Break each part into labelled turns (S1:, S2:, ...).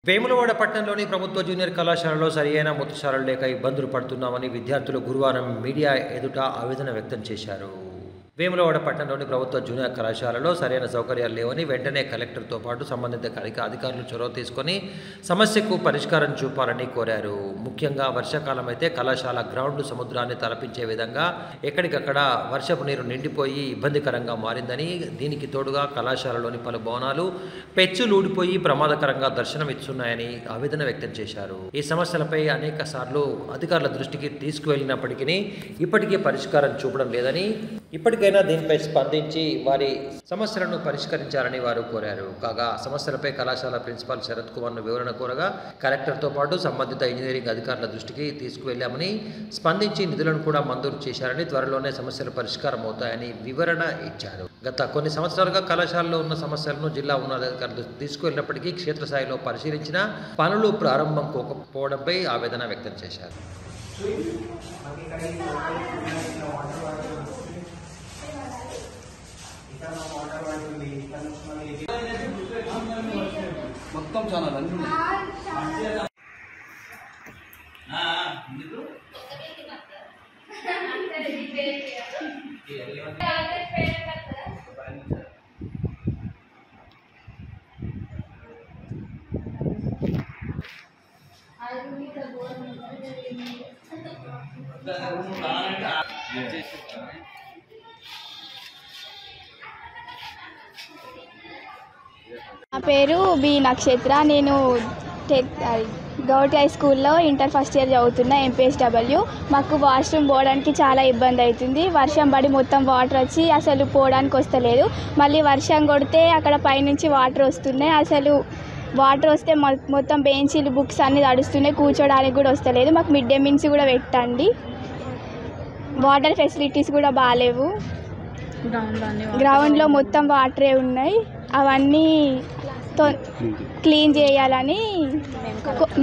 S1: వేములవాడ పట్టణంలోని ప్రభుత్వ జూనియర్ కళాశాలలో సరియైన మూత్రశాలలు లేక ఇబ్బందులు పడుతున్నామని విద్యార్థులు గురువారం మీడియా ఎదుట ఆవేదన వ్యక్తం చేశారు. వేములవాడ పట్టణంలోని ప్రభుత్వ జూనియర్ కళాశాలలో సరైన సౌకర్యాలు లేవని వెంటనే కలెక్టర్తో పాటు సంబంధిత అధికారులు చొరవ తీసుకొని సమస్యకు పరిష్కారం చూపాలని కోరారు. ముఖ్యంగా వర్షాకాలం అయితే కళాశాల గ్రౌండ్ సముద్రాన్ని తలపించే విధంగా ఎక్కడికక్కడ వర్షపు నీరు నిండిపోయి ఇబ్బందికరంగా మారిందని, దీనికి తోడుగా కళాశాలలోని పలు భవనాలు పెచ్చులు ఊడిపోయి ప్రమాదకరంగా దర్శనమిస్తున్నాయని ఆవేదన వ్యక్తం చేశారు. ఈ సమస్యలపై అనేక సార్లు అధికారుల దృష్టికి తీసుకువెళ్లినప్పటికీ ఇప్పటికీ పరిష్కారం చూపడం లేదని, ఇప్పటికైనా దీనిపై స్పందించి వారి సమస్యలను పరిష్కరించాలని వారు కోరారు. కాగా సమస్యలపై కళాశాల ప్రిన్సిపాల్ శరత్ కుమార్ను వివరణ కోరగా కలెక్టర్తో పాటు సంబంధిత ఇంజనీరింగ్ అధికారుల దృష్టికి తీసుకువెళ్లామని, స్పందించి నిధులను కూడా మంజూరు చేశారని, త్వరలోనే సమస్యలు పరిష్కారం అవుతాయని వివరణ ఇచ్చారు. గత కొన్ని సంవత్సరాలుగా కళాశాలలో ఉన్న సమస్యలను జిల్లా ఉన్నతాధికారులు తీసుకువెళ్ళినప్పటికీ క్షేత్రస్థాయిలో పరిశీలించిన పనులు ప్రారంభం కాకపోవడంపై ఆవేదన వ్యక్తం చేశారు.
S2: మొత్తం ఛానల్ అన్ని
S3: నా పేరు బి నక్షత్ర. నేను గౌట్ హై స్కూల్లో ఇంటర్ ఫస్ట్ ఇయర్ చదువుతున్నా, ఎంపీఎస్డబ్ల్యూ. మాకు వాష్రూమ్ పోవడానికి చాలా ఇబ్బంది అవుతుంది. వర్షం పడి మొత్తం వాటర్ వచ్చి అసలు పోవడానికి వస్తలేదు. మళ్ళీ వర్షం కొడితే అక్కడ పైనుంచి వాటర్ వస్తున్నాయి. అసలు వాటర్ వస్తే మొత్తం బెంచీలు బుక్స్ అన్నీ తడుస్తున్నాయి, కూర్చోడానికి కూడా వస్తలేదు. మాకు మిడ్ డే మీల్స్ కూడా పెట్టండి. వాటర్ ఫెసిలిటీస్ కూడా బాగాలేవు. గ్రౌండ్లో మొత్తం వాటరే ఉన్నాయి. అవన్నీ క్లీన్ చేయాలని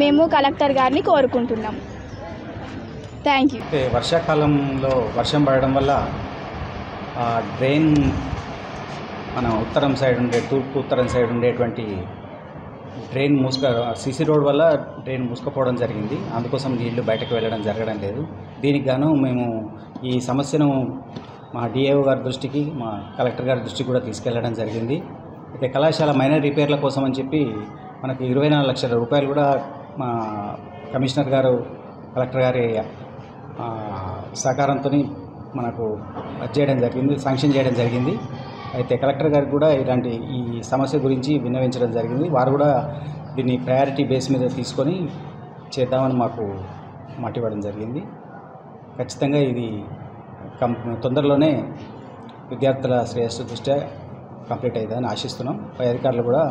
S3: మేము కలెక్టర్ గారిని కోరుకుంటున్నాం. Thank you.
S4: వర్షాకాలంలో వర్షం పడడం వల్ల డ్రైన్ మన తూర్పు ఉత్తరం సైడ్ ఉండేటువంటి డ్రైన్ సిసి రోడ్ వల్ల డ్రైన్ మూసుకుపోవడం జరిగింది. అందుకోసం నీళ్లు బయటకు వెళ్ళడం జరగడం లేదు. దీనికి గాను మేము ఈ సమస్యను మా డిఏఓ గారి దృష్టికి, మా కలెక్టర్ గారి దృష్టికి కూడా తీసుకెళ్లడం జరిగింది. అయితే కళాశాల మైనర్ రిపేర్ల కోసం అని చెప్పి మనకు 24 లక్షల రూపాయలు కూడా మా కమిషనర్ గారు, కలెక్టర్ గారి సహకారంతో మనకు శాంక్షన్ చేయడం జరిగింది. అయితే కలెక్టర్ గారికి కూడా ఇలాంటి ఈ సమస్య గురించి విన్నవించడం జరిగింది. వారు కూడా దీన్ని ప్రయారిటీ బేస్ మీద తీసుకొని చేద్దామని మాకు మాట ఇవ్వడం జరిగింది. ఖచ్చితంగా ఇది తొందరలోనే విద్యార్థుల శ్రేయస్సు దృష్ట్యా కంప్లీట్ అవుతుందని ఆశిస్తున్నాం. పై అధికారులు కూడా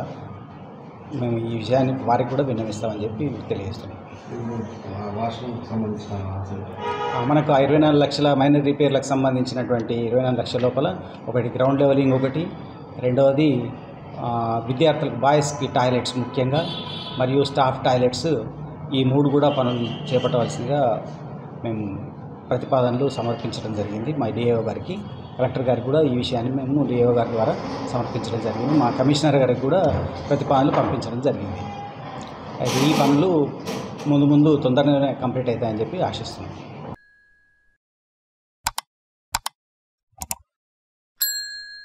S4: మేము ఈ విషయాన్ని వారికి కూడా విన్నవిస్తామని చెప్పి తెలియజేస్తున్నాం. మనకు 24 లక్షల మైనర్ రిపేర్లకు సంబంధించినటువంటి 24 లక్షల లోపల ఒకటి గ్రౌండ్ లెవెలింగ్, ఒకటి రెండవది విద్యార్థులకు బాయ్స్కి టాయిలెట్స్ ముఖ్యంగా, మరియు స్టాఫ్ టాయిలెట్స్, ఈ 3 కూడా పనులు చేపట్టవలసిందిగా మేము ప్రతిపాదనలు సమర్పించడం జరిగింది మా డిఏఓ గారికి. కలెక్టర్ గారికి కూడా ఈ విషయాన్ని మేము డిఏఓ గారి ద్వారా సమర్పించడం జరిగింది. మా కమిషనర్ గారికి కూడా ప్రతిపాదనలు పంపించడం జరిగింది. అయితే ఈ పనులు ముందు తొందరగానే కంప్లీట్ అవుతాయని చెప్పి ఆశిస్తున్నాం.